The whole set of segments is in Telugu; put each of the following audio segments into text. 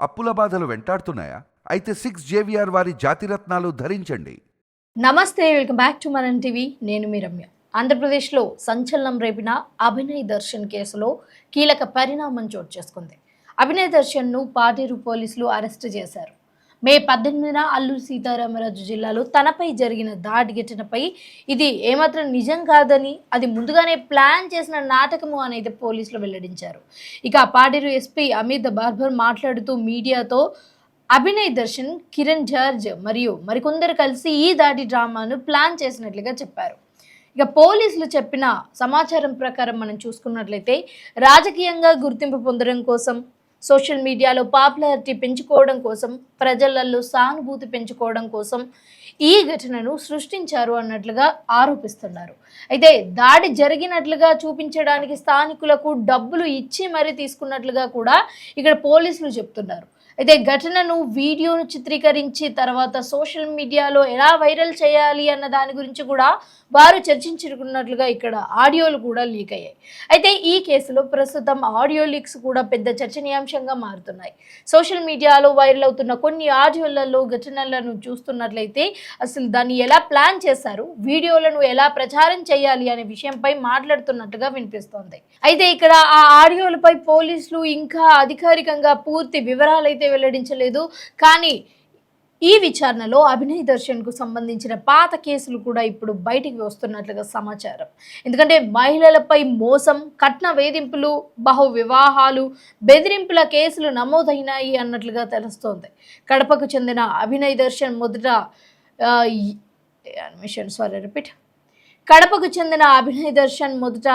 అప్పుల బాధలు వెంటాడుతున్నాయా? అయితే 6 JVR వారి జాతిరత్నాలు ధరించండి. నమస్తే, వెల్కమ్ బ్యాక్ టు మనం టీవీ. నేను మీ రమ్య. ఆంధ్రప్రదేశ్లో సంచలనం రేపిన అభినయ్ దర్శన్ కేసులో కీలక పరిణామం చోటు చేసుకుంది. అభినయ్ దర్శన్ను పాడేరు పోలీసులు అరెస్టు చేశారు. మే 18న అల్లూరి సీతారామరాజు జిల్లాలో తనపై జరిగిన దాడి ఘటనపై ఇది ఏమాత్రం నిజం కాదని, అది ముందుగానే ప్లాన్ చేసిన నాటకము అనేది పోలీసులు వెల్లడించారు. ఇక పాడేరు ఎస్పీ అమిత్ బార్బర్ మాట్లాడుతూ మీడియాతో అభినయ్ దర్శన్, కిరణ్ జార్జ్ మరియు మరికొందరు కలిసి ఈ దాడి డ్రామాను ప్లాన్ చేసినట్లుగా చెప్పారు. ఇక పోలీసులు చెప్పిన సమాచారం ప్రకారం మనం చూసుకున్నట్లయితే రాజకీయంగా గుర్తింపు పొందడం కోసం, సోషల్ మీడియాలో పాపులారిటీ పెంచుకోవడం కోసం, ప్రజలలో సానుభూతి పెంచుకోవడం కోసం ఈ ఘటనను సృష్టించారు అన్నట్లుగా ఆరోపిస్తున్నారు. అయితే దాడి జరిగినట్లుగా చూపించడానికి స్థానికులకు డబ్బులు ఇచ్చి మరీ తీసుకున్నట్లుగా కూడా ఇక్కడ పోలీసులు చెప్తున్నారు. అయితే ఘటనను వీడియోను చిత్రీకరించి తర్వాత సోషల్ మీడియాలో ఎలా వైరల్ చేయాలి అన్న దాని గురించి కూడా వారు చర్చించుకున్నట్లుగా ఇక్కడ ఆడియోలు కూడా లీక్ అయ్యాయి. అయితే ఈ కేసులో ప్రస్తుతం ఆడియో లీక్స్ కూడా పెద్ద చర్చనీయాంశంగా మారుతున్నాయి. సోషల్ మీడియాలో వైరల్ అవుతున్న కొన్ని ఆడియోలలో ఘటనలను చూస్తున్నట్లయితే అసలు దాన్ని ఎలా ప్లాన్ చేశారు, వీడియోలను ఎలా ప్రచారం చేయాలి అనే విషయంపై మాట్లాడుతున్నట్టుగా వినిపిస్తోంది. అయితే ఇక్కడ ఆ ఆడియోలపై పోలీసులు ఇంకా అధికారికంగా పూర్తి వివరాలు అయితే వెల్లడించలేదు. కానీ ఈ విచారణలో అభినయ్ దర్శన్కు సంబంధించిన పాత కేసులు కూడా ఇప్పుడు బయటికి వస్తున్నట్లుగా సమాచారం. ఎందుకంటే మహిళలపై మోసం, కట్న వేధింపులు, బహు వివాహాలు, బెదిరింపుల కేసులు నమోదైనాయి అన్నట్లుగా తెలుస్తోంది. కడపకు చెందిన అభినయ్ దర్శన్ మొదట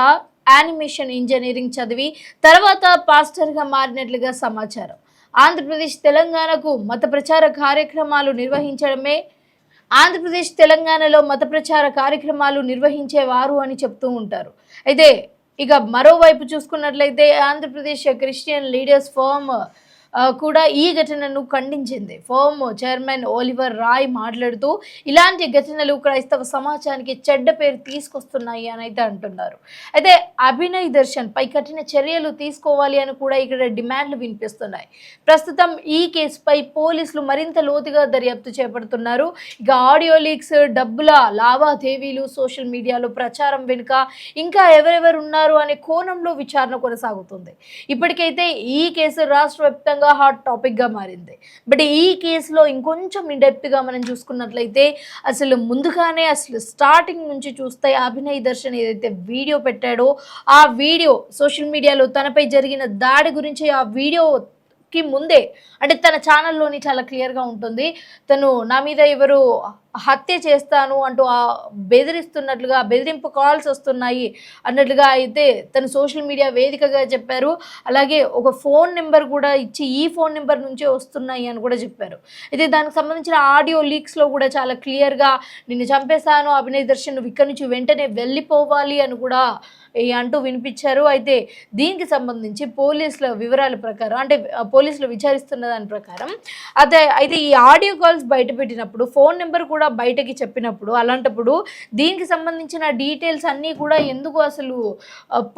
యానిమేషన్ ఇంజనీరింగ్ చదివి తర్వాత పాస్టర్గా మారినట్లుగా సమాచారం. ఆంధ్రప్రదేశ్ తెలంగాణలో మత ప్రచార కార్యక్రమాలు నిర్వహించేవారు అని చెప్తూ ఉంటారు. అయితే ఇక మరోవైపు చూసుకున్నట్లయితే ఆంధ్రప్రదేశ్ క్రిస్టియన్ లీడర్స్ ఫోరం కూడా ఈ ఘటనను ఖండించింది. ఫోరం చైర్మన్ ఓలివర్ రాయ్ మాట్లాడుతూ ఇలాంటి ఘటనలు క్రైస్తవ సమాజానికి చెడ్డ పేరు తీసుకొస్తున్నాయి అని అయితే అంటున్నారు. అయితే అభినయ్ దర్శన్ పై కఠిన చర్యలు తీసుకోవాలి అని కూడా ఇక్కడ డిమాండ్లు వినిపిస్తున్నాయి. ప్రస్తుతం ఈ కేసుపై పోలీసులు మరింత లోతుగా దర్యాప్తు చేపడుతున్నారు. ఇక ఆడియో లీక్స్, డబ్బుల లావాదేవీలు, సోషల్ మీడియాలో ప్రచారం వెనుక ఇంకా ఎవరెవరు ఉన్నారు అనే కోణంలో విచారణ కొనసాగుతుంది. ఇప్పటికైతే ఈ కేసు రాష్ట్ర వ్యాప్తంగా హాట్ టాపిక్ గా మారింది. బట్ ఈ కేసులో ఇంకొంచెం ఇండెప్త్ గా మనం చూసుకున్నట్లయితే అసలు స్టార్టింగ్ నుంచి చూస్తే అభినయ్ దర్శన్ ఏదైతే వీడియో పెట్టాడో ఆ వీడియో సోషల్ మీడియాలో తనపై జరిగిన దాడి గురించి ఆ వీడియోకి ముందే అంటే తన ఛానల్లోని చాలా క్లియర్గా ఉంటుంది. తను నా మీద ఎవరు హత్య చేస్తాను అంటూ బెదిరిస్తున్నట్లుగా, బెదిరింపు కాల్స్ వస్తున్నాయి అన్నట్లుగా అయితే తను సోషల్ మీడియా వేదికగా చెప్పారు. అలాగే ఒక ఫోన్ నెంబర్ కూడా ఇచ్చి ఈ ఫోన్ నెంబర్ నుంచే వస్తున్నాయి అని కూడా చెప్పారు. అయితే దానికి సంబంధించిన ఆడియో లీక్స్లో కూడా చాలా క్లియర్గా నిన్ను చంపేశాను అభినయ్ దర్శన్, నువ్వు ఇక్కడి నుంచి వెంటనే వెళ్ళిపోవాలి అని కూడా అంటూ వినిపించారు. అయితే దీనికి సంబంధించి పోలీసుల వివరాల ప్రకారం, అంటే పోలీసులు విచారిస్తున్న దాని ప్రకారం అయితే ఈ ఆడియో కాల్స్ బయట పెట్టినప్పుడు, ఫోన్ నెంబర్ కూడా బయటకి చెప్పినప్పుడు, అలాంటప్పుడు దీనికి సంబంధించిన డీటెయిల్స్ అన్నీ కూడా ఎందుకు అసలు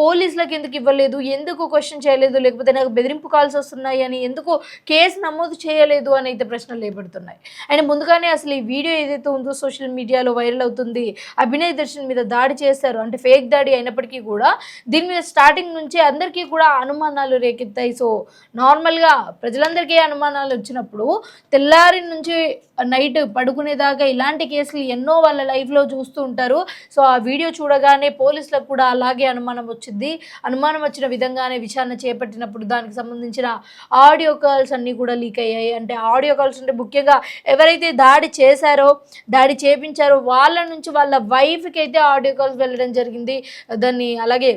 పోలీసులకు ఎందుకు ఇవ్వలేదు, ఎందుకు క్వశ్చన్ చేయలేదు, లేకపోతే నాకు బెదిరింపు కాల్స్ వస్తున్నాయి అని ఎందుకు కేసు నమోదు చేయలేదు అని అయితే ప్రశ్నలు లేపడుతున్నాయి. అండ్ ముందుగానే అసలు ఈ వీడియో ఏదైతే ఉందో సోషల్ మీడియాలో వైరల్ అవుతుంది, అభినయ్ దర్శన్ మీద దాడి చేశారు అంటే ఫేక్ దాడి అయినప్పటికీ కూడా దీని మీద స్టార్టింగ్ నుంచి అందరికీ కూడా అనుమానాలు రేకెత్తాయి. సో నార్మల్గా ప్రజలందరికీ అనుమానాలు వచ్చినప్పుడు తెల్లారి నుంచి నైట్ పడుకునేదాకా ఇలాంటి కేసులు ఎన్నో వాళ్ళ లైఫ్లో చూస్తూ ఉంటారు. సో ఆ వీడియో చూడగానే పోలీసులకు కూడా అలాగే అనుమానం వచ్చింది. అనుమానం వచ్చిన విధంగానే విచారణ చేపట్టినప్పుడు దానికి సంబంధించిన ఆడియో కాల్స్ అన్నీ కూడా లీక్ అయ్యాయి. అంటే ఆడియో కాల్స్ అంటే ముఖ్యంగా ఎవరైతే దాడి చేశారో, దాడి చేపించారో వాళ్ళ నుంచి వాళ్ళ వైఫ్కి అయితే ఆడియో కాల్స్ వెళ్ళడం జరిగింది. దాన్ని అలాగే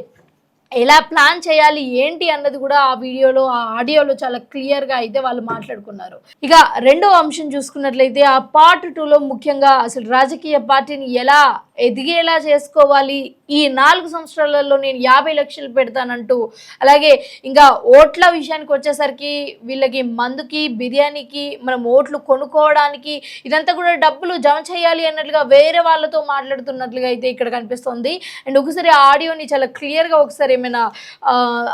ఎలా ప్లాన్ చేయాలి ఏంటి అన్నది కూడా ఆ వీడియోలో, ఆ ఆడియోలో చాలా క్లియర్గా అయితే వాళ్ళు మాట్లాడుకున్నారు. ఇక రెండో అంశం చూసుకున్నట్లయితే ఆ పార్ట్ 2లో ముఖ్యంగా అసలు రాజకీయ పార్టీని ఎలా ఎదిగేలా చేసుకోవాలి, ఈ 4 సంవత్సరాలలో నేను 50 లక్షలు పెడతానంటూ, అలాగే ఇంకా ఓట్ల విషయానికి వచ్చేసరికి వీళ్ళకి మందుకి, బిర్యానీకి, మనం ఓట్లు కొనుక్కోవడానికి ఇదంతా కూడా డబ్బులు జమ చేయాలి అన్నట్లుగా వేరే వాళ్ళతో మాట్లాడుతున్నట్లుగా అయితే ఇక్కడ కనిపిస్తుంది. అండ్ ఒకసారి ఆ ఆడియోని చాలా క్లియర్గా ఒకసారి ఏమైనా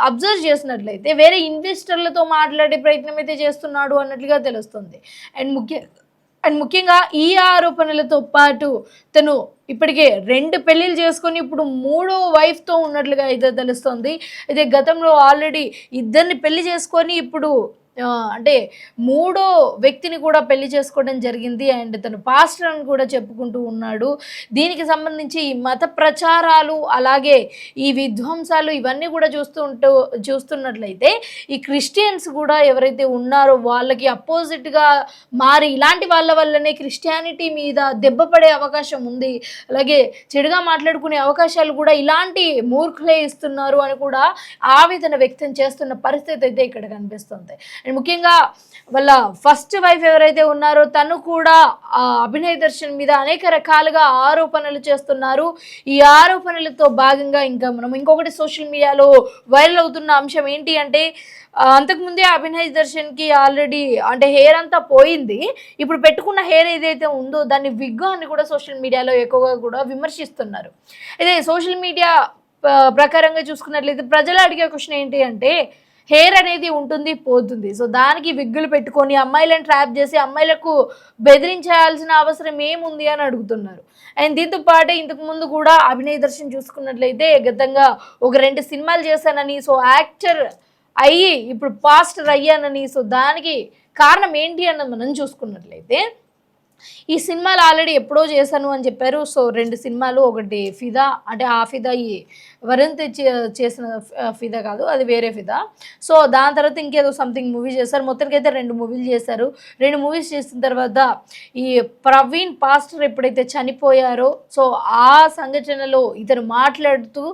అబ్జర్వ్ చేసినట్లయితే వేరే ఇన్వెస్టర్లతో మాట్లాడే ప్రయత్నం అయితే చేస్తున్నాడు అన్నట్లుగా తెలుస్తుంది. అండ్ ముఖ్యంగా ఈ ఆరోపణలతో పాటు తను ఇప్పటికే 2 పెళ్ళిళ్ళు చేసుకొని ఇప్పుడు 3వ వైఫ్తో ఉన్నట్లుగా అయితే తెలుస్తుంది. అయితే గతంలో ఆల్రెడీ 2 పెళ్లి చేసుకొని ఇప్పుడు అంటే 3వ వ్యక్తిని కూడా పెళ్లి చేసుకోవడం జరిగింది. అండ్ తను పాస్టర్ అని కూడా చెప్పుకుంటూ ఉన్నాడు. దీనికి సంబంధించి ఈ మత ప్రచారాలు, అలాగే ఈ విధ్వంసాలు ఇవన్నీ కూడా చూస్తున్నట్లయితే ఈ క్రిస్టియన్స్ కూడా ఎవరైతే ఉన్నారో వాళ్ళకి అపోజిట్గా మారి ఇలాంటి వాళ్ళ వల్లనే క్రిస్టియానిటీ మీద దెబ్బ పడే అవకాశం ఉంది. అలాగే చెడుగా మాట్లాడుకునే అవకాశాలు కూడా ఇలాంటి మూర్ఖులే ఇస్తున్నారు అని కూడా ఆవేదన వ్యక్తం చేస్తున్న పరిస్థితి అయితే ఇక్కడ కనిపిస్తుంది. అండ్ ముఖ్యంగా వాళ్ళ ఫస్ట్ వైఫ్ ఎవరైతే ఉన్నారో తను కూడా అభినయ్ దర్శన్ మీద అనేక రకాలుగా ఆరోపణలు చేస్తున్నారు. ఈ ఆరోపణలతో భాగంగా ఇంకా మనం ఇంకొకటి సోషల్ మీడియాలో వైరల్ అవుతున్న అంశం ఏంటి అంటే అంతకుముందే అభినయ్ దర్శన్కి ఆల్రెడీ అంటే హెయిర్ అంతా పోయింది. ఇప్పుడు పెట్టుకున్న హెయిర్ ఏదైతే ఉందో దాన్ని విగ్ అని కూడా సోషల్ మీడియాలో ఎక్కువగా కూడా విమర్శిస్తున్నారు. అయితే సోషల్ మీడియా ప్రకారంగా చూసుకున్నట్లయితే ప్రజలు అడిగే క్వశ్చన్ ఏంటి అంటే హెయిర్ అనేది ఉంటుంది, పోతుంది. సో దానికి విగ్గులు పెట్టుకొని అమ్మాయిలను ట్రాప్ చేసి అమ్మాయిలకు బెదిరించాల్సిన అవసరం ఏముంది అని అడుగుతున్నారు. అండ్ దీంతో పాటు ఇంతకు ముందు కూడా అభినయ్ దర్శన్ చూసుకున్నట్లయితే గతంగా ఒక 2 సినిమాలు చేశానని, సో యాక్టర్ అయ్యి ఇప్పుడు పాస్టర్ అయ్యానని, సో దానికి కారణం ఏంటి అన్నది మనం చూసుకున్నట్లయితే ఈ సినిమాలు ఆల్రెడీ ఎప్పుడో చేశాను అని చెప్పారు. సో 2 సినిమాలు, ఒకటి ఫిదా, అంటే ఆ ఫిదా ఈ వరుణ్ తెచ్చి చేసిన ఫిదా కాదు, అది వేరే ఫిదా. సో దాని తర్వాత ఇంకేదో సంథింగ్ మూవీ చేశారు. మొత్తానికైతే 2 మూవీలు చేశారు. 2 మూవీస్ చేసిన తర్వాత ఈ ప్రవీణ్ పాస్టర్ ఎప్పుడైతే చనిపోయారో సో ఆ సంఘటనలో ఇతను మాట్లాడుతూ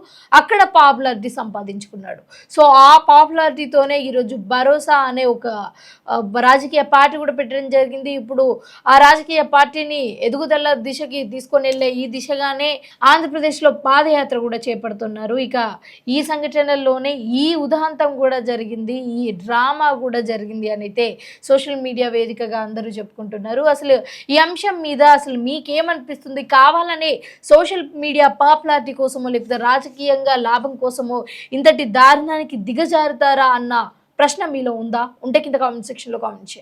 అక్కడ పాపులారిటీ సంపాదించుకున్నాడు. సో ఆ పాపులారిటీతోనే ఈరోజు భరోసా అనే ఒక రాజకీయ పార్టీ కూడా పెట్టడం జరిగింది. ఇప్పుడు ఆ రాజకీయ పార్టీని ఎదుగుదల దిశకి తీసుకొని వెళ్ళే ఈ దిశగానే ఆంధ్రప్రదేశ్లో పాదయాత్ర కూడా చేపడుతున్నారు. ఇక ఈ సంఘటనల్లోనే ఈ ఉదాంతం కూడా జరిగింది, ఈ డ్రామా కూడా జరిగింది అని అయితే సోషల్ మీడియా వేదికగా అందరూ చెప్పుకుంటున్నారు. అసలు ఈ అంశం మీద అసలు మీకేమనిపిస్తుంది? కావాలనే సోషల్ మీడియా పాపులారిటీ కోసమో లేకపోతే రాజకీయంగా లాభం కోసమో ఇంతటి దారుణానికి దిగజారుతారా అన్న ప్రశ్న మీలో ఉందా? ఉంటే కింద కామెంట్ సెక్షన్లో కామెంట్ చేయండి.